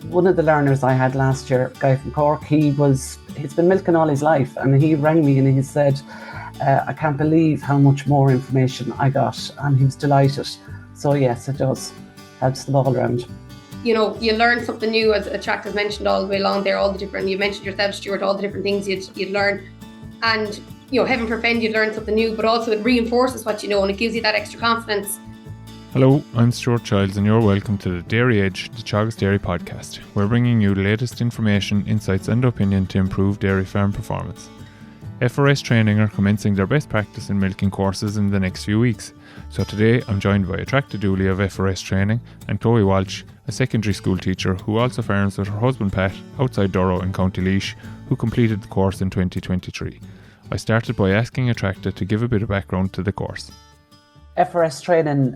One of the learners I had last year, a guy from Cork, he's been milking all his life, and he rang me and he said, I can't believe how much more information I got, and he was delighted. So yes, it does. Helps the ball around. You know, you learn something new, as Attracta mentioned all the way along there, all the different, you mentioned yourself, Stuart, all the different things you'd learn. And, you know, heaven forfend you'd learn something new, but also it reinforces what you know and it gives you that extra confidence. Hello, I'm Stuart Childs and you're welcome to the Dairy Edge, the Teagasc Dairy Podcast. We're bringing you the latest information, insights and opinion to improve dairy farm performance. FRS Training are commencing their best practice in milking courses in the next few weeks. So today I'm joined by Attracta Dooley of FRS Training and Chloe Walsh, a secondary school teacher who also farms with her husband Pat outside Durrow in County Laois, who completed the course in 2023. I started by asking Attracta to give a bit of background to the course. FRS Training,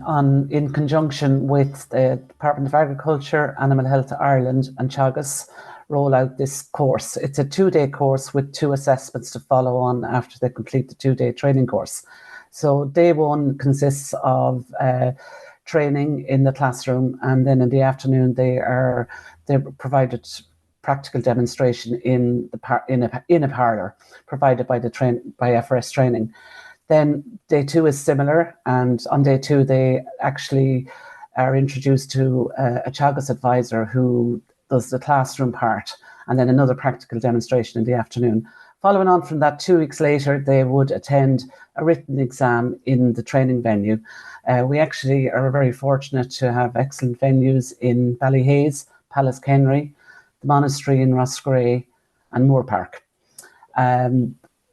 in conjunction with the Department of Agriculture, Animal Health Ireland and Teagasc, roll out this course. It's a 2-day course with 2 assessments to follow on after they complete the 2-day training course. So day 1 consists of training in the classroom, and then in the afternoon they're provided practical demonstration in a parlour provided by FRS Training. Then day 2 is similar, and on day 2 they actually are introduced to a Teagasc advisor who does the classroom part, and then another practical demonstration in the afternoon. Following on from that, 2 weeks later, they would attend a written exam in the training venue. We actually are very fortunate to have excellent venues in Ballyhaise, Pallaskenry, the Monastery in Roscrea, and Moore Park.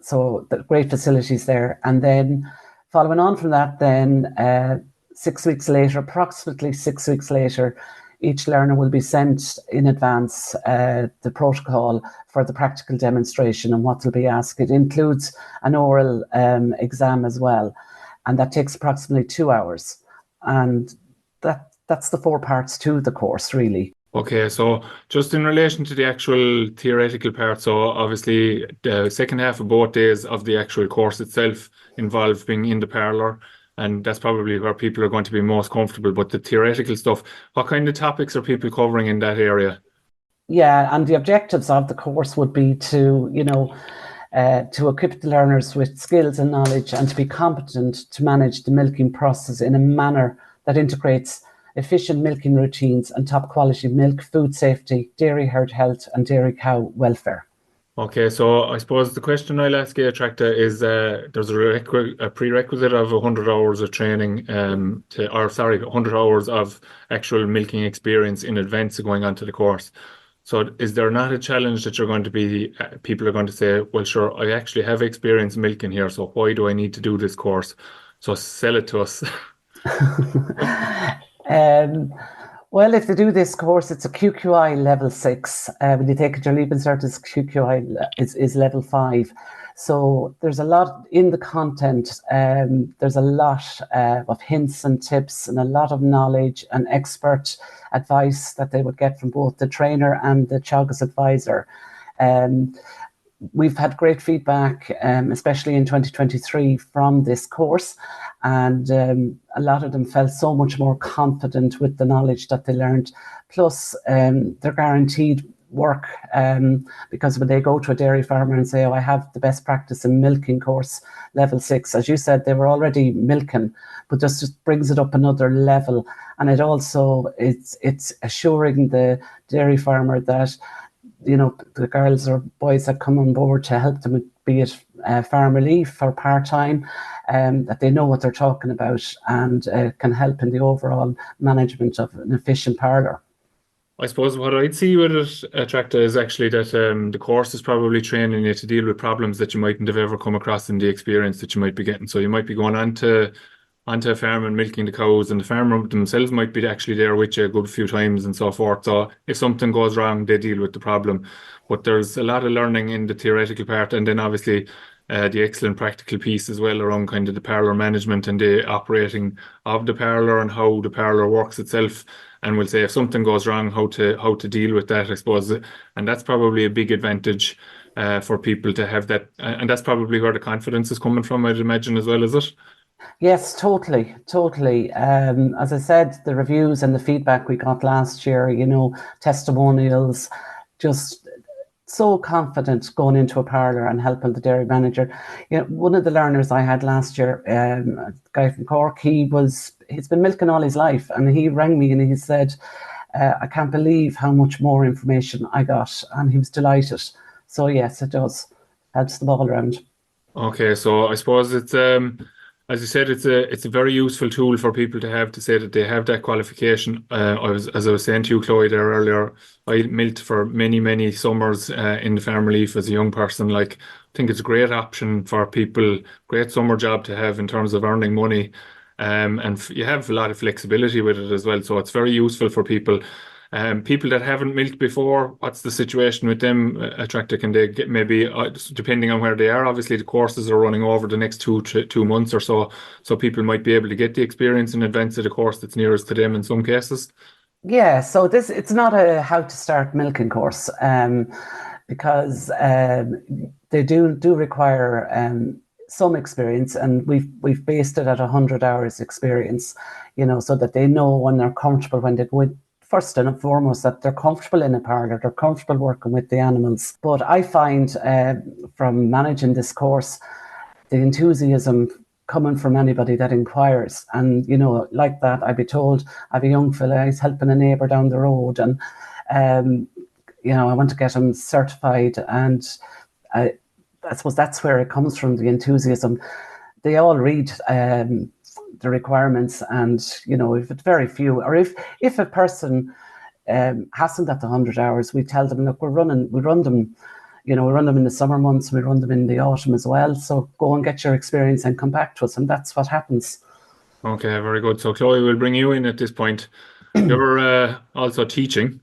So the great facilities there. And then following on from that, then approximately 6 weeks later, each learner will be sent in advance the protocol for the practical demonstration and what will be asked. It includes an oral exam as well, and that takes approximately 2 hours. And that's the 4 parts to the course, really. Okay, so just in relation to the actual theoretical part, so obviously the second half of both days of the actual course itself involves being in the parlour, and that's probably where people are going to be most comfortable. But the theoretical stuff, what kind of topics are people covering in that area? Yeah, and the objectives of the course would be to equip the learners with skills and knowledge and to be competent to manage the milking process in a manner that integrates efficient milking routines and top quality milk, food safety, dairy herd health and dairy cow welfare. Okay, so I suppose the question I'll ask you, Attracta, is there's a prerequisite of 100 hours of training, 100 hours of actual milking experience in advance of going onto the course. So is there not a challenge that people are going to say, well, sure, I actually have experience milking here, so why do I need to do this course? So sell it to us. Well, if they do this course, it's a QQI level 6. When you take it, your Leaving Cert is QQI is level 5. So there's a lot in the content. There's a lot of hints and tips and a lot of knowledge and expert advice that they would get from both the trainer and the Teagasc advisor. We've had great feedback, especially in 2023 from this course, and a lot of them felt so much more confident with the knowledge that they learned. Plus, they're guaranteed work because when they go to a dairy farmer and say, oh, I have the best practice in milking course level 6, as you said, they were already milking, but this just brings it up another level. And it also, it's assuring the dairy farmer that, you know, the girls or boys that come on board to help them, be it farm relief or part-time, that they know what they're talking about and can help in the overall management of an efficient parlour. I suppose what I'd see with it, Attracta, is actually that the course is probably training you to deal with problems that you mightn't have ever come across in the experience that you might be getting. So you might be going onto a farm and milking the cows, and the farmer themselves might be actually there with you a good few times and so forth. So if something goes wrong, they deal with the problem. But there's a lot of learning in the theoretical part, and then obviously the excellent practical piece as well around kind of the parlour management and the operating of the parlour and how the parlour works itself. And we'll say if something goes wrong, how to deal with that, I suppose. And that's probably a big advantage for people to have that. And that's probably where the confidence is coming from, I'd imagine, as well, is it? Yes, totally, totally. As I said, the reviews and the feedback we got last year, testimonials, just so confident going into a parlour and helping the dairy manager. One of the learners I had last year, a guy from Cork, he's been milking all his life, and he rang me and he said, I can't believe how much more information I got, and he was delighted. So yes, it does. Helps the ball around. Okay, so I suppose it's as you said, it's a very useful tool for people to have, to say that they have that qualification. As I was saying to you, Chloe, there earlier, I milked for many summers in the farm relief as a young person. Like, I think it's a great option for people, great summer job to have in terms of earning money. And you have a lot of flexibility with it as well. So it's very useful for people. People that haven't milked before, what's the situation with them? Attracta, can they get maybe, depending on where they are, obviously the courses are running over the next 2 months or so, so people might be able to get the experience in advance of the course that's nearest to them in some cases. Yeah, so it's not a how to start milking course, because they do require some experience, and we've based it at 100 hours experience, so that they know when they're comfortable, when they go in, first and foremost, that they're comfortable in a parlour, they're comfortable working with the animals. But I find from managing this course, the enthusiasm coming from anybody that inquires. And, like that, I'd be told, I have a young fella, he's helping a neighbour down the road, and, I want to get him certified. And I suppose that's where it comes from, the enthusiasm. They all read the requirements, and if it's very few, or if a person hasn't got the 100 hours, we tell them, look, we run them, we run them in the summer months, we run them in the autumn as well, so go and get your experience and come back to us, and that's what happens. Okay, very good. So Chloe, we'll bring you in at this point. You're also teaching,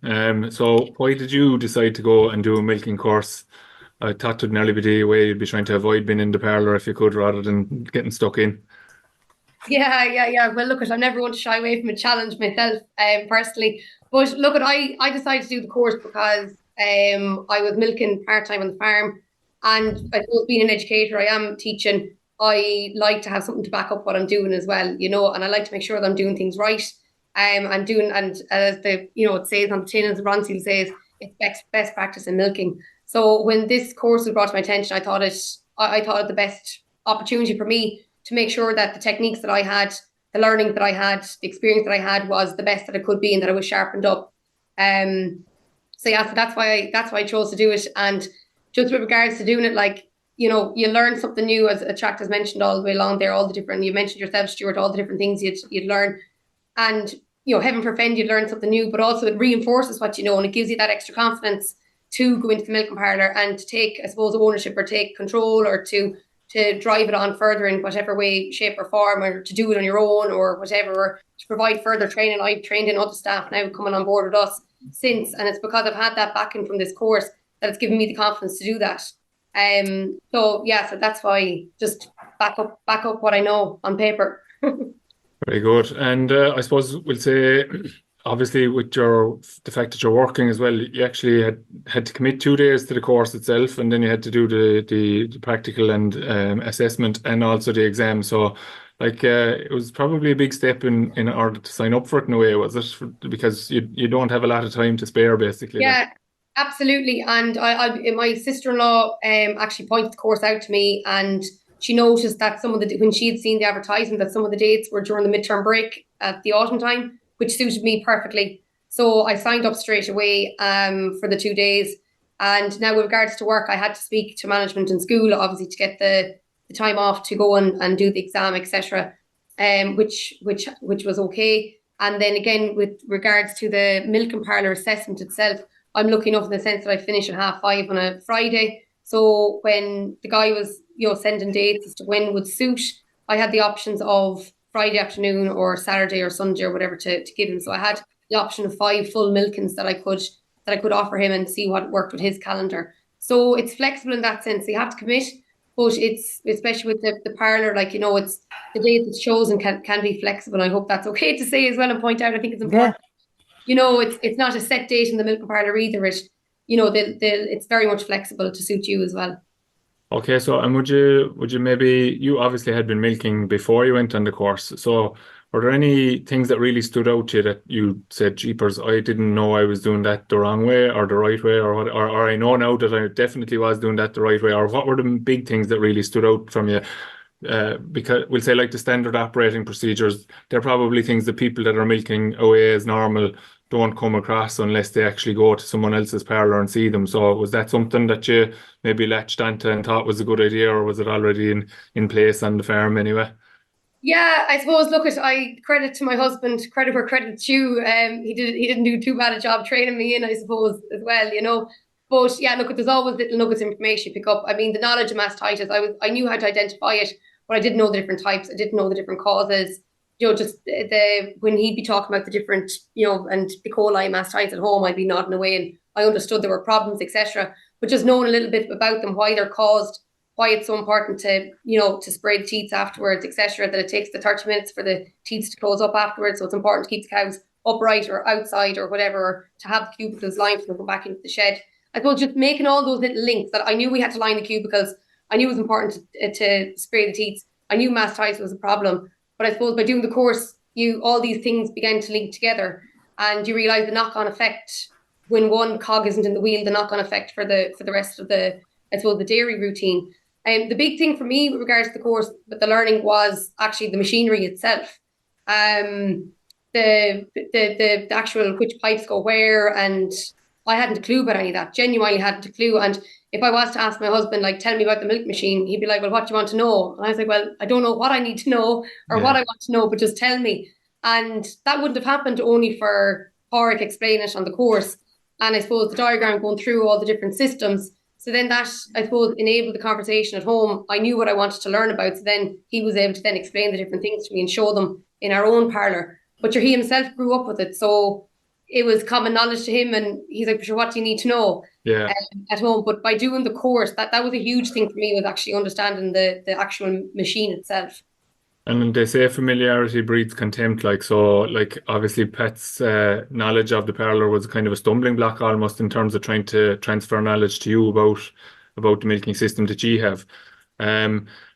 so why did you decide to go and do a milking course? I thought it'd nearly be the way you'd be trying to avoid being in the parlour if you could, rather than getting stuck in. Yeah. Well, look, I'm never going to shy away from a challenge myself, personally. But look, I decided to do the course because I was milking part-time on the farm, and I suppose being an educator, I am teaching. I like to have something to back up what I'm doing as well, and I like to make sure that I'm doing things right. And as it says on the tin, as the bronze seal says, it's best practice in milking. So when this course was brought to my attention, I thought it the best opportunity for me to make sure that the techniques that I had, the learning that I had, the experience that I had was the best that it could be, and that I was sharpened up. So that's why I chose to do it. And just with regards to doing it, you learn something new, as Attracta has mentioned all the way along there, all the different, you mentioned yourself, Stuart, all the different things you'd learn. And, heaven forfend you'd learn something new, but also it reinforces what you know, and it gives you that extra confidence to go into the milking parlour and to take, I suppose, ownership, or take control, or to drive it on further in whatever way, shape or form, or to do it on your own, or whatever, or to provide further training. I've trained in other staff now coming on board with us since, and it's because I've had that backing from this course that it's given me the confidence to do that. So that's why, just back up what I know on paper. Very good. And I suppose we'll say, obviously, with the fact that you're working as well, you actually had to commit 2 days to the course itself, and then you had to do the practical and assessment, and also the exam. So, it was probably a big step in order to sign up for it in a way, was it? Because you don't have a lot of time to spare, basically. Yeah, absolutely. And my sister-in-law actually pointed the course out to me, and she noticed that when she had seen the advertisement, that some of the dates were during the midterm break at the autumn time, which suited me perfectly. So I signed up straight away for the 2 days. And now with regards to work, I had to speak to management in school, obviously, to get the time off to go and do the exam, etc., which was okay. And then again, with regards to the milking parlour assessment itself, I'm lucky enough in the sense that I finish at 5:30 on a Friday. So when the guy was, sending dates as to when would suit, I had the options of Friday afternoon or Saturday or Sunday or whatever to give him. So I had the option of 5 full milkings that I could offer him, and see what worked with his calendar. So it's flexible in that sense. So you have to commit, but it's, especially with the parlour, it's the date that's chosen can be flexible. I hope that's okay to say as well, and point out, I think it's important. Yeah. It's not a set date in the milking parlour either. It's very much flexible to suit you as well. Okay, so and would you maybe, you obviously had been milking before you went on the course. So were there any things that really stood out to you that you said, "Jeepers, I didn't know I was doing that the wrong way or the right way, or what, or I know now that I definitely was doing that the right way," or what were the big things that really stood out from you? Because we'll say like the standard operating procedures, they're probably things that people that are milking away as normal don't come across unless they actually go to someone else's parlour and see them. So was that something that you maybe latched onto and thought was a good idea, or was it already in place on the farm anyway? Yeah, I suppose. Look, I credit to my husband, credit where credit's due. He didn't do too bad a job training me in, I suppose, as well. But yeah, look, there's always little nuggets of information you pick up. I mean, the knowledge of mastitis, I knew how to identify it, but I didn't know the different types. I didn't know the different causes. Just the when he'd be talking about the different, and E. coli mastitis at home, I'd be nodding away, and I understood there were problems, etc. But just knowing a little bit about them, why they're caused, why it's so important to spray the teats afterwards, etc. That it takes the 30 minutes for the teats to close up afterwards. So it's important to keep the cows upright or outside or whatever, or to have the cubicles lined for them to go back into the shed. I suppose just making all those little links that I knew we had to line the cubicles. I knew it was important to spray the teats. I knew mastitis was a problem. But I suppose by doing the course, all these things began to link together, and you realise the knock-on effect when one cog isn't in the wheel, the knock-on effect for the rest of the dairy routine. And the big thing for me with regards to the course, but the learning was actually the machinery itself. The actual which pipes go where, and I hadn't a clue about any of that. Genuinely hadn't a clue. And if I was to ask my husband, like, tell me about the milk machine, he'd be like, well, what do you want to know? And I was like, well, I don't know what I need to know or what I want to know, but just tell me. And that wouldn't have happened only for Pádraig explain it on the course. And I suppose the diagram going through all the different systems. So then that, I suppose, enabled the conversation at home. I knew what I wanted to learn about. So then he was able to then explain the different things to me and show them in our own parlour. But he himself grew up with it. So it was common knowledge to him. And he's like, sure, what do you need to know at home? But by doing the course, that was a huge thing for me, was actually understanding the actual machine itself. And they say familiarity breeds contempt, like obviously Pat's knowledge of the parlour was kind of a stumbling block almost in terms of trying to transfer knowledge to you about the milking system that you have.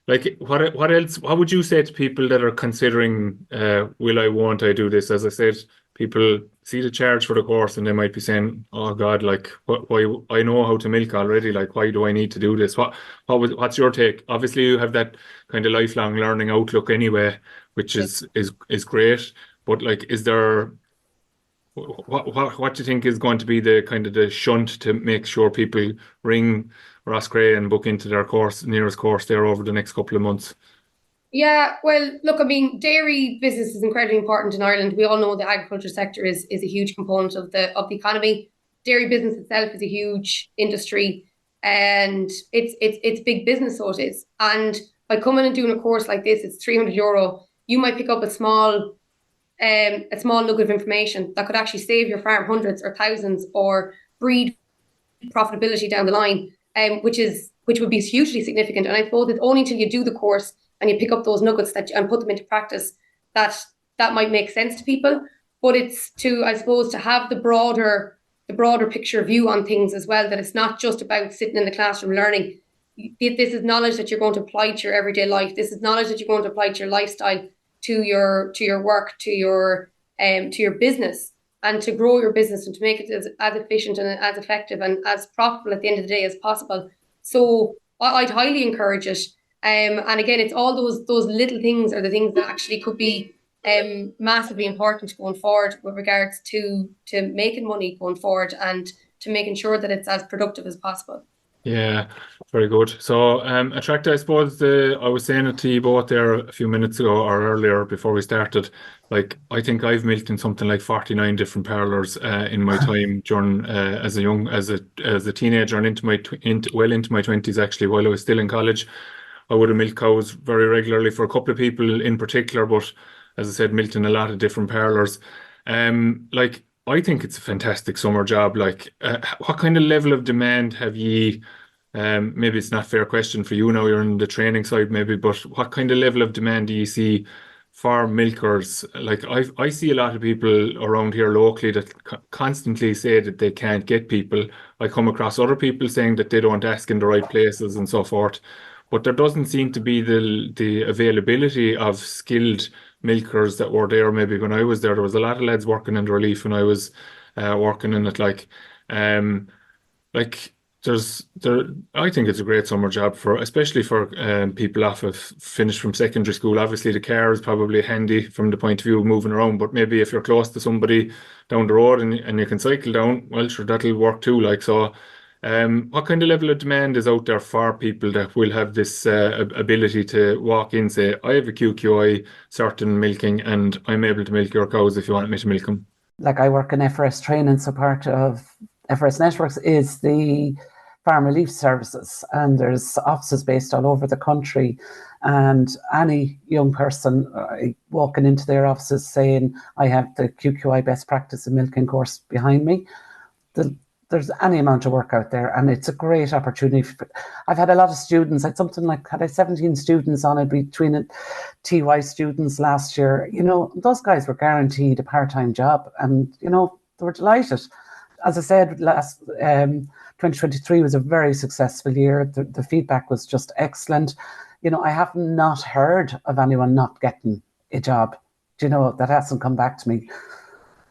Like what else? What would you say to people that are considering, won't I do this? As I said, people see the charge for the course and they might be saying, "Oh God, like why I know how to milk already. Like why do I need to do this?" What's your take? Obviously, you have that kind of lifelong learning outlook anyway, which is great. But like, is there what do you think is going to be the kind of the shunt to make sure people ring Ross Gray and book into their nearest course there over the next couple of months? Yeah, well, look, I mean, dairy business is incredibly important in Ireland. We all know the agriculture sector is a huge component of the economy. Dairy business itself is a huge industry, and it's big business, so it is. And by coming and doing a course like this, it's €300. You might pick up a small nugget of information that could actually save your farm hundreds or thousands, or breed profitability down the line, which would be hugely significant. And I suppose it's only until you do the course and you pick up those nuggets and put them into practice that might make sense to people. But it's to, I suppose, to have the broader picture view on things as well, that it's not just about sitting in the classroom learning. This is knowledge that you're going to apply to your everyday life. This is knowledge that you're going to apply to your lifestyle, to your work, to your business, and to grow your business and to make it as efficient and as effective and as profitable at the end of the day as possible. So I'd highly encourage it. And again, it's all those little things are the things that actually could be massively important going forward with regards to making money going forward and to making sure that it's as productive as possible. Yeah, very good. So, Attracta, I suppose I was saying it to you both there a few minutes ago or earlier before we started. Like, I think I've milked in something like 49 different parlours in my time during as a teenager and into my 20s actually, while I was still in college. I would have milked cows very regularly for a couple of people in particular, but as I said, milked in a lot of different parlours. Like, I think it's a fantastic summer job. Like, what kind of level of demand have ye? Maybe it's not a fair question for you now, you're in the training side maybe, but what kind of level of demand do you see for milkers? Like I see a lot of people around here locally that constantly say that they can't get people. I come across other people saying that they don't ask in the right places and so forth. But there doesn't seem to be the availability of skilled milkers that were there maybe when I was there. There was a lot of lads working in the relief when I was working in it. Um, like I think it's a great summer job especially for people off of finished from secondary school. Obviously the car is probably handy from the point of view of moving around, but maybe if you're close to somebody down the road and you can cycle down, well sure, that'll work too. What kind of level of demand is out there for people that will have this ability to walk in, say, I have a QQI certain milking and I'm able to milk your cows if you want me to milk them? Like, I work in FRS Training, so part of FRS Networks is the farm relief services, and there's offices based all over the country, and any young person walking into their offices saying, I have the QQI Best Practice in milking course behind me, there's any amount of work out there, and it's a great opportunity. I've had a lot of students. Had 17 students on it between it, TY students last year. Those guys were guaranteed a part-time job, and they were delighted. As I said, last 2023 was a very successful year. The feedback was just excellent. I have not heard of anyone not getting a job. That hasn't come back to me.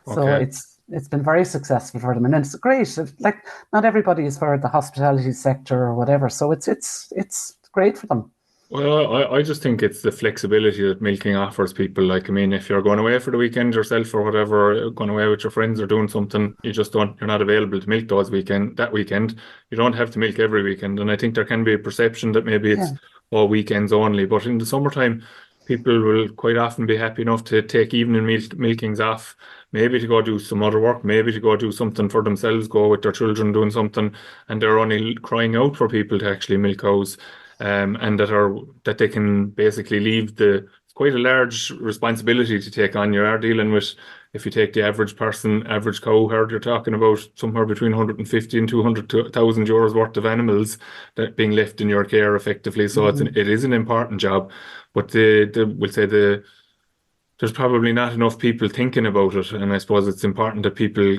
So Okay. it's been very successful for them, and it's great. Like, not everybody is for the hospitality sector or whatever, so it's great for them. Well, I just think it's the flexibility that milking offers people. Like, I mean, if you're going away for the weekend yourself or whatever, going away with your friends or doing something, you're not available to milk that weekend. You don't have to milk every weekend. And I think there can be a perception that maybe it's Yeah. all weekends only. But in the summertime, people will quite often be happy enough to take evening milkings off, maybe to go do some other work, maybe to go do something for themselves, go with their children doing something, and they're only crying out for people to actually milk cows. And that they can basically leave it's quite a large responsibility to take on. You are dealing with, if you take the average cow herd, you're talking about somewhere between 150 and 200,000 euros worth of animals that being left in your care effectively. So it is an important job, but we'll say there's probably not enough people thinking about it, and I suppose it's important that people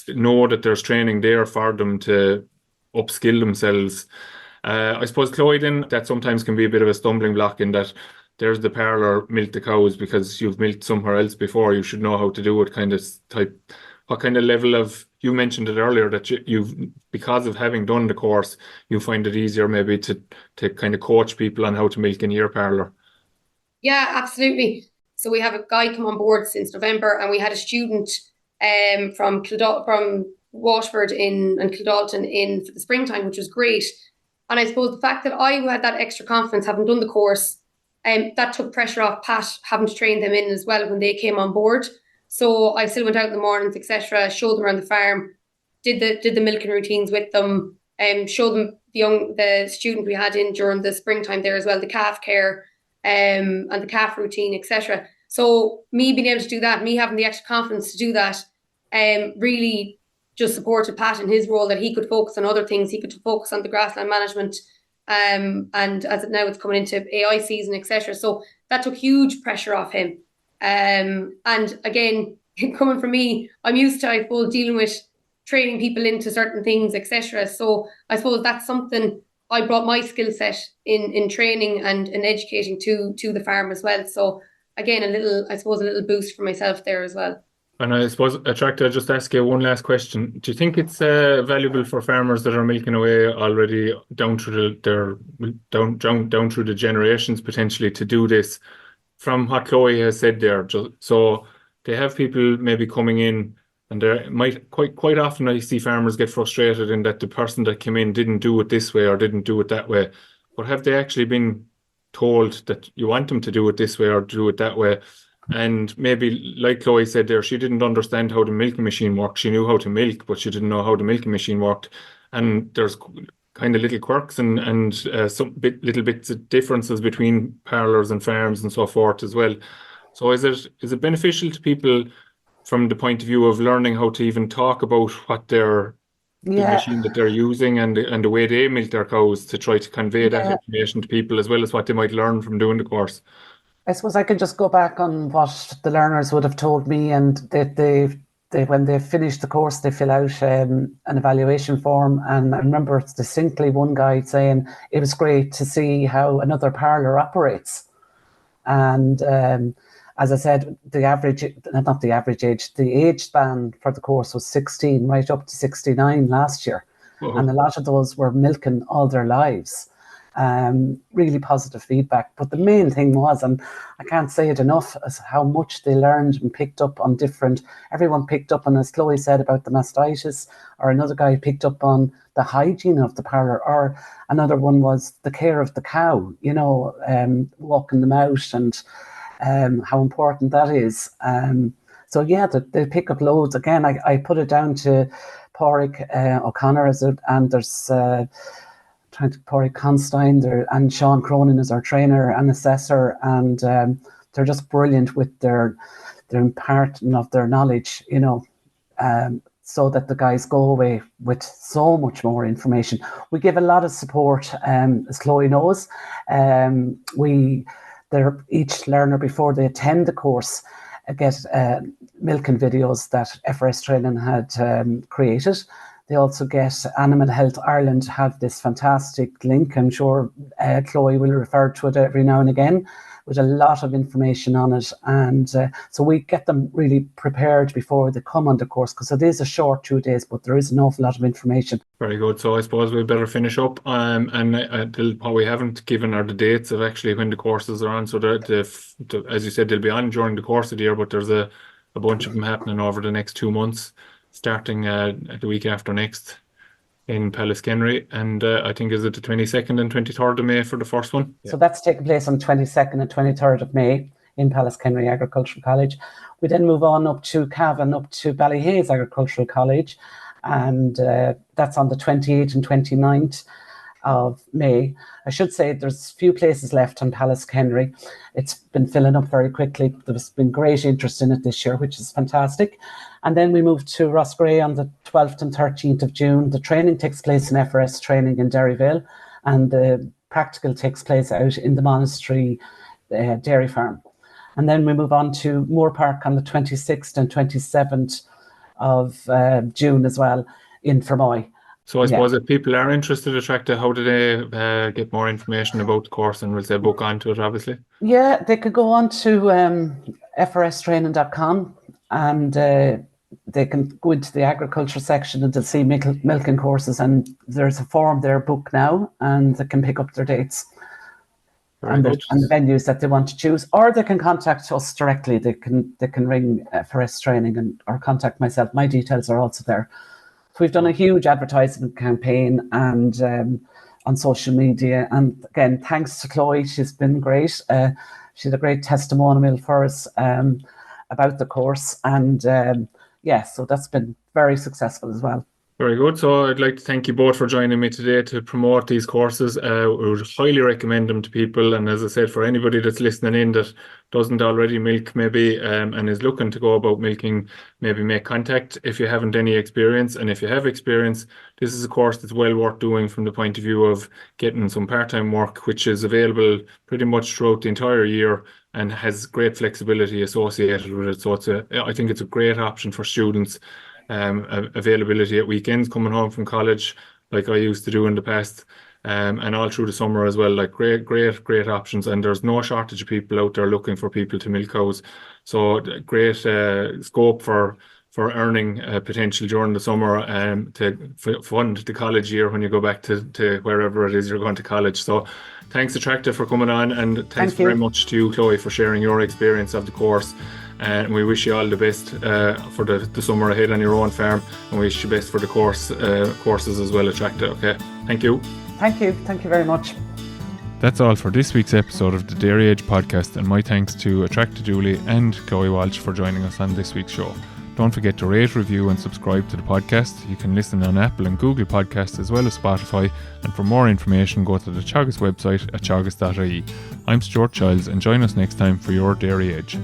know that there's training there for them to upskill themselves. I suppose, Chloe, then that sometimes can be a bit of a stumbling block in that there's the parlour, milk the cows because you've milked somewhere else before. You should know how to do it, kind of type. What kind of level of, you mentioned it earlier that you've, because of having done the course, you find it easier maybe to kind of coach people on how to milk in your parlour? Yeah, absolutely. So we have a guy come on board since November, and we had a student from Washford and Kildalton in for the springtime, which was great. And I suppose the fact that I had that extra confidence, having done the course, that took pressure off Pat having to train them in as well when they came on board. So I still went out in the mornings, etc., showed them around the farm, did the milking routines with them, showed them the student we had in during the springtime there as well, the calf care, and the calf routine, etc. So me being able to do that, me having the extra confidence to do that, really just supported Pat in his role, that he could focus on other things. He could focus on the grassland management, and as it now it's coming into AI season, etc. So that took huge pressure off him. And again, coming from me, I'm used to, I suppose, dealing with training people into certain things, etc. So I suppose that's something I brought my skill set in training and in educating to the farm as well. So again, a little boost for myself there as well. And I suppose, Attracta, just ask you one last question. Do you think it's valuable for farmers that are milking away already down through down through the generations potentially to do this? From what Chloe has said there, so they have people maybe coming in, and there might quite often I see farmers get frustrated in that the person that came in didn't do it this way or didn't do it that way. But have they actually been told that you want them to do it this way or do it that way? And maybe, like Chloe said there, she didn't understand how the milking machine worked. She knew how to milk, but she didn't know how the milking machine worked. And there's kind of little quirks and little bits of differences between parlours and farms and so forth as well. So is it beneficial to people from the point of view of learning how to even talk about what the machine that they're using and the way they milk their cows, to try to convey that information to people as well as what they might learn from doing the course? I suppose I can just go back on what the learners would have told me, and they when they finish the course, they fill out an evaluation form. And I remember distinctly one guy saying it was great to see how another parlour operates. And as I said, the age span for the course was 16, right up to 69 last year. Whoa. And a lot of those were milking all their lives. Really positive feedback. But the main thing was, and I can't say it enough, as how much they learned and picked up on everyone picked up on, as Chloe said, about the mastitis, or another guy picked up on the hygiene of the parlour, or another one was the care of the cow, walking them out and how important that is. So yeah, they pick up loads. Again, I put it down to Pádraig O'Connor and there's Pádraig Constein and Sean Cronin is our trainer and assessor, and they're just brilliant with their imparting of their knowledge, so that the guys go away with so much more information. We give a lot of support, as Chloe knows. Each learner, before they attend the course, get milking videos that FRS Training had created. They also get Animal Health Ireland have this fantastic link. I'm sure Chloe will refer to it every now and again, with a lot of information on it. And so we get them really prepared before they come on the course, because it is a short 2 days, but there is an awful lot of information. Very good. So I suppose we better finish up. And we haven't given her the dates of actually when the courses are on. So as you said, they'll be on during the course of the year, but there's a bunch of them happening over the next 2 months, starting the week after next in Pallaskenry, and I think is it the 22nd and 23rd of May for the first one? So that's taking place on 22nd and 23rd of May in Pallaskenry Agricultural College. We then move on up to Cavan, up to Ballyhaise Agricultural College, and that's on the 28th and 29th of May. I should say there's few places left on Pallaskenry. It's been filling up very quickly. There's been great interest in it this year, which is fantastic. And then we move to Roscrea on the 12th and 13th of June. The training takes place in FRS Training in Derryville, and the practical takes place out in the Monastery Dairy Farm. And then we move on to Moore Park on the 26th and 27th of June as well in Fermoy. So I suppose if people are interested in Attracta, how do they get more information about the course, and will they book onto it, obviously? Yeah, they could go on to frstraining.com, and they can go into the agriculture section and they'll see milking courses, and there's a form there, book now, and they can pick up their dates and the venues that they want to choose, or they can contact us directly. They can ring FRS Training or contact myself. My details are also there. So we've done a huge advertisement campaign and on social media. And again, thanks to Chloe, she's been great. She had a great testimonial for us about the course. And so that's been very successful as well. Very good. So I'd like to thank you both for joining me today to promote these courses. We would highly recommend them to people. And as I said, for anybody that's listening in that doesn't already milk maybe and is looking to go about milking, maybe make contact if you haven't any experience. And if you have experience, this is a course that's well worth doing from the point of view of getting some part-time work, which is available pretty much throughout the entire year and has great flexibility associated with it. So I think it's a great option for students. Availability at weekends, coming home from college like I used to do in the past, and all through the summer as well. Like great options, and there's no shortage of people out there looking for people to milk cows. So great scope for earning potential during the summer to fund the college year when you go back to wherever it is you're going to college. So thanks Attracta for coming on, and thanks very much to you, Chloe, for sharing your experience of the course. And we wish you all the best for the summer ahead on your own farm, and we wish you best for the courses as well, Attracta. Okay, thank you. Thank you very much. That's all for this week's episode of the Dairy Age podcast, and my thanks to Attracta Dooley and Chloe Walsh for joining us on this week's show. Don't forget to rate, review and subscribe to the podcast. You can listen on Apple and Google Podcasts as well as Spotify, and for more information go to the Teagasc website at teagasc.ie. I'm Stuart Childs, and join us next time for your Dairy Age.